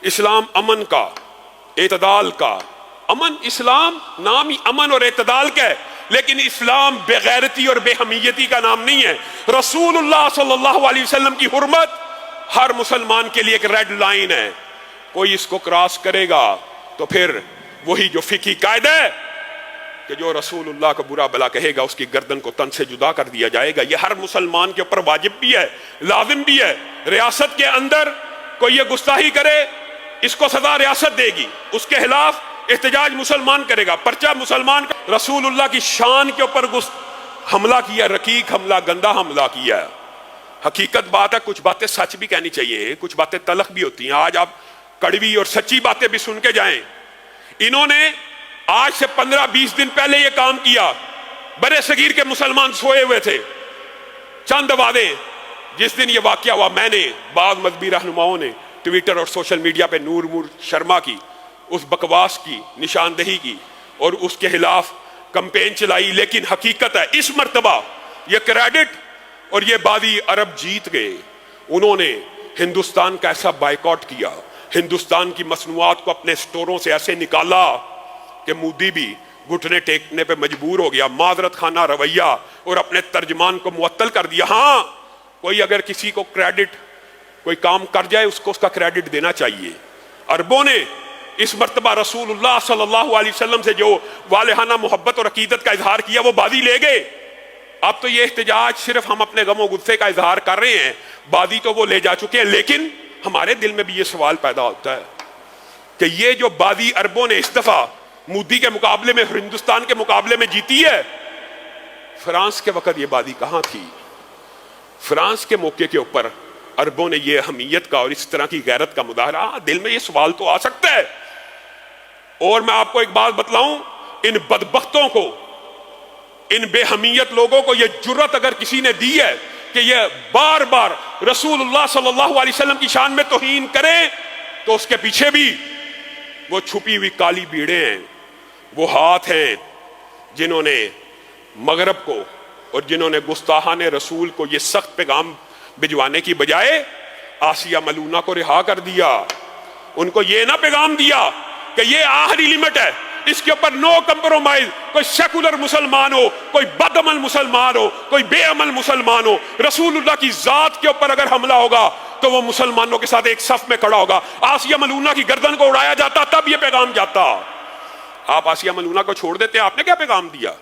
اسلام امن کا، اعتدال کا، امن، اسلام نام ہی امن اور اعتدال کا ہے، لیکن اسلام بے غیرتی اور بے حمیتی کا نام نہیں ہے۔ رسول اللہ صلی اللہ علیہ وسلم کی حرمت ہر مسلمان کے لیے ایک ریڈ لائن ہے، کوئی اس کو کراس کرے گا تو پھر وہی جو فقہی قاعدہ ہے کہ جو رسول اللہ کو برا بلا کہے گا اس کی گردن کو تن سے جدا کر دیا جائے گا، یہ ہر مسلمان کے اوپر واجب بھی ہے، لازم بھی ہے۔ ریاست کے اندر کوئی یہ گستاخی کرے اس کو سزا ریاست دے گی، اس کے خلاف احتجاج مسلمان کرے گا، پرچہ مسلمان کا۔ رسول اللہ کی شان کے اوپر حملہ کیا، رقیق حملہ، گندا حملہ کیا۔ حقیقت بات ہے، کچھ باتیں سچ بھی کہنی چاہیے، کچھ باتیں تلخ بھی ہوتی ہیں۔ آج آپ کڑوی اور سچی باتیں بھی سن کے جائیں۔ انہوں نے آج سے 15-20 دن پہلے یہ کام کیا، برے صغیر کے مسلمان سوئے ہوئے تھے، چند وعدے۔ جس دن یہ واقعہ ہوا میں نے بعض مذہبی رہنماؤں نے ٹویٹر اور سوشل میڈیا پہ نور شرما کی اس بکواس کی نشاندہی کی اور اس کے خلاف کمپین چلائی، لیکن حقیقت ہے اس مرتبہ یہ کریڈٹ اور یہ بازی عرب جیت گئے۔ انہوں نے ہندوستان کا ایسا بائیکاٹ کیا، ہندوستان کی مصنوعات کو اپنے سٹوروں سے ایسے نکالا کہ مودی بھی گھٹنے ٹیکنے پہ مجبور ہو گیا، معذرت خانہ رویہ، اور اپنے ترجمان کو معطل کر دیا۔ ہاں، کوئی اگر کسی کو کریڈٹ کوئی کام کر جائے اس کو اس کا کریڈٹ دینا چاہیے۔ عربوں نے اس مرتبہ رسول اللہ صلی اللہ علیہ وسلم سے جو والہانہ محبت اور عقیدت کا اظہار کیا وہ بازی لے گئے۔ اب تو یہ احتجاج صرف ہم اپنے غم و غصے کا اظہار کر رہے ہیں، بازی تو وہ لے جا چکے ہیں، لیکن ہمارے دل میں بھی یہ سوال پیدا ہوتا ہے کہ یہ جو بازی عربوں نے اس دفعہ مودی کے مقابلے میں، ہندوستان کے مقابلے میں جیتی ہے، فرانس کے وقت یہ بازی کہاں تھی؟ فرانس کے موقع کے اوپر عربوں نے یہ حمیت کا اور اس طرح کی غیرت کا مظاہرہ، دل میں یہ سوال تو آ سکتا ہے۔ اور میں آپ کو ایک بات بتلاؤں، ان بدبختوں کو، ان بے حمیت لوگوں کو یہ جرت اگر کسی نے دی ہے کہ یہ بار بار رسول اللہ صلی اللہ علیہ وسلم کی شان میں توہین کریں، تو اس کے پیچھے بھی وہ چھپی ہوئی کالی بیڑیں ہیں، وہ ہاتھ ہیں جنہوں نے مغرب کو اور جنہوں نے گستاحان رسول کو یہ سخت پیغام بھجوانے کی بجائے آسیہ ملونہ کو رہا کر دیا۔ ان کو یہ نہ پیغام دیا کہ یہ آخری لیمٹ ہے، اس کے اوپر نو کمپرومائز، کوئی سیکولر مسلمان ہو، کوئی بد عمل مسلمان ہو، کوئی بے عمل مسلمان ہو، رسول اللہ کی ذات کے اوپر اگر حملہ ہوگا تو وہ مسلمانوں کے ساتھ ایک صف میں کھڑا ہوگا۔ آسیہ ملونہ کی گردن کو اڑایا جاتا تب یہ پیغام جاتا۔ آپ آسیہ ملونہ کو چھوڑ دیتے، آپ نے کیا پیغام دیا؟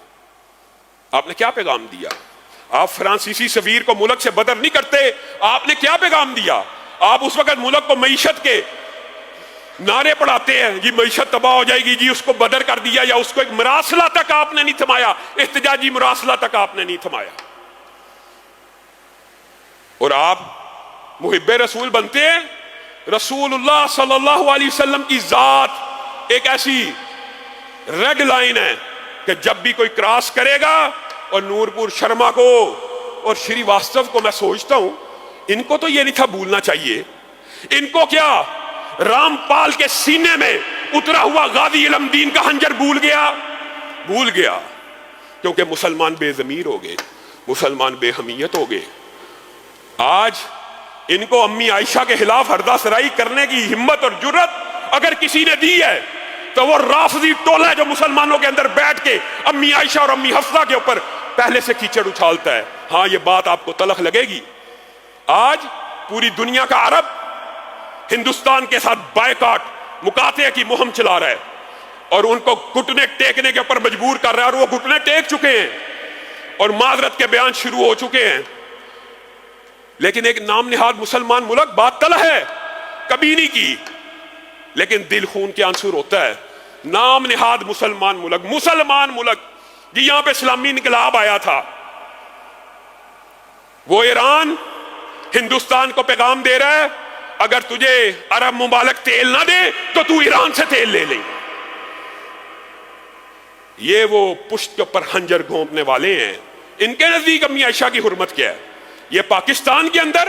آپ نے کیا پیغام دیا؟ آپ فرانسیسی سفیر کو ملک سے بدر نہیں کرتے، آپ نے کیا پیغام دیا؟ آپ اس وقت ملک کو معیشت کے نعرے پڑھاتے ہیں، جی معیشت تباہ ہو جائے گی، جی اس کو بدر کر دیا، یا اس کو ایک مراسلہ تک آپ نے نہیں تھمایا، احتجاجی مراسلہ تک آپ نے نہیں تھمایا۔ اور آپ محب رسول بنتے ہیں۔ رسول اللہ صلی اللہ علیہ وسلم کی ذات ایک ایسی ریڈ لائن ہے کہ جب بھی کوئی کراس کرے گا، اور نور پور شرما کو اور شری واستو کو میں سوچتا ہوں ان کو تو یہ نہیں تھا بھولنا چاہیے، ان کو کیا رام پال کے سینے میں اترا ہوا غازی علم دین کا خنجر بھول گیا، کیونکہ مسلمان بے ضمیر ہو گئے، مسلمان بے حمیت ہو گئے۔ آج ان کو امی عائشہ کے خلاف ہردہ سرائی کرنے کی ہمت اور جرت اگر کسی نے دی ہے تو وہ رافضی ٹولہ ہے جو مسلمانوں کے اندر بیٹھ کے امی عائشہ اور امی حفصہ کے اوپر پہلے سے کیچڑ اچھالتا ہے۔ ہاں، یہ بات آپ کو تلخ لگے گی، آج پوری دنیا کا عرب ہندوستان کے ساتھ بائیکاٹ، مقاطعے کی مہم چلا رہا ہے اور ان کو گھٹنے ٹیکنے کے اوپر مجبور کر رہا ہے، اور وہ گھٹنے ٹیک چکے ہیں اور معذرت کے بیان شروع ہو چکے ہیں۔ لیکن ایک نام نہاد مسلمان ملک، بات تلخ ہے، کبھی نہیں کی، لیکن دل خون کے آنسو روتا ہے۔ نام نہاد مسلمان ملک جی، یہاں پہ اسلامی انقلاب آیا تھا، وہ ایران ہندوستان کو پیغام دے رہا ہے اگر تجھے عرب ممالک تیل نہ دے تو تو ایران سے تیل لے لے۔ یہ وہ پشت کے اوپر خنجر گھونپنے والے ہیں، ان کے نزدیک امی عائشہ کی حرمت کیا ہے؟ یہ پاکستان کے اندر،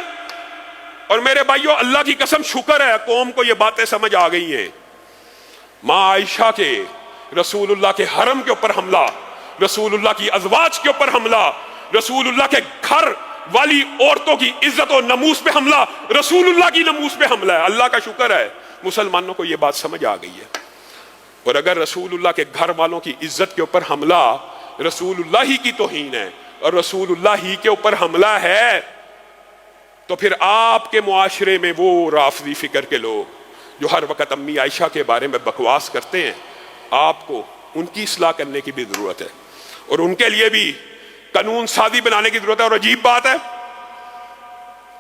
اور میرے بھائیوں اللہ کی قسم شکر ہے قوم کو یہ باتیں سمجھ آ گئی ہیں۔ ماں عائشہ کے رسول اللہ کے حرم کے اوپر حملہ، رسول اللہ کی ازواج کے اوپر حملہ، رسول اللہ کے گھر والی عورتوں کی عزت و ناموس پہ حملہ، رسول اللہ کی ناموس پہ حملہ ہے۔ اللہ کا شکر ہے مسلمانوں کو یہ بات سمجھ آ گئی ہے۔ اور اگر رسول اللہ کے گھر والوں کی عزت کے اوپر حملہ رسول اللہ ہی کی توہین ہے اور رسول اللہ ہی کے اوپر حملہ ہے، تو پھر آپ کے معاشرے میں وہ رافضی فکر کے لوگ جو ہر وقت امی عائشہ کے بارے میں بکواس کرتے ہیں، آپ کو ان کی اصلاح کرنے کی بھی ضرورت ہے، اور ان کے لیے بھی قانون سازی بنانے کی ضرورت ہے۔ اور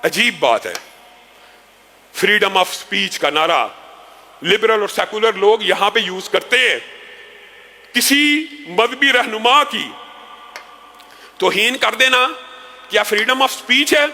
عجیب بات ہے فریڈم آف سپیچ کا نعرہ لبرل اور سیکولر لوگ یہاں پہ یوز کرتے ہیں، کسی مذہبی رہنما کی توہین کر دینا کیا فریڈم آف سپیچ ہے؟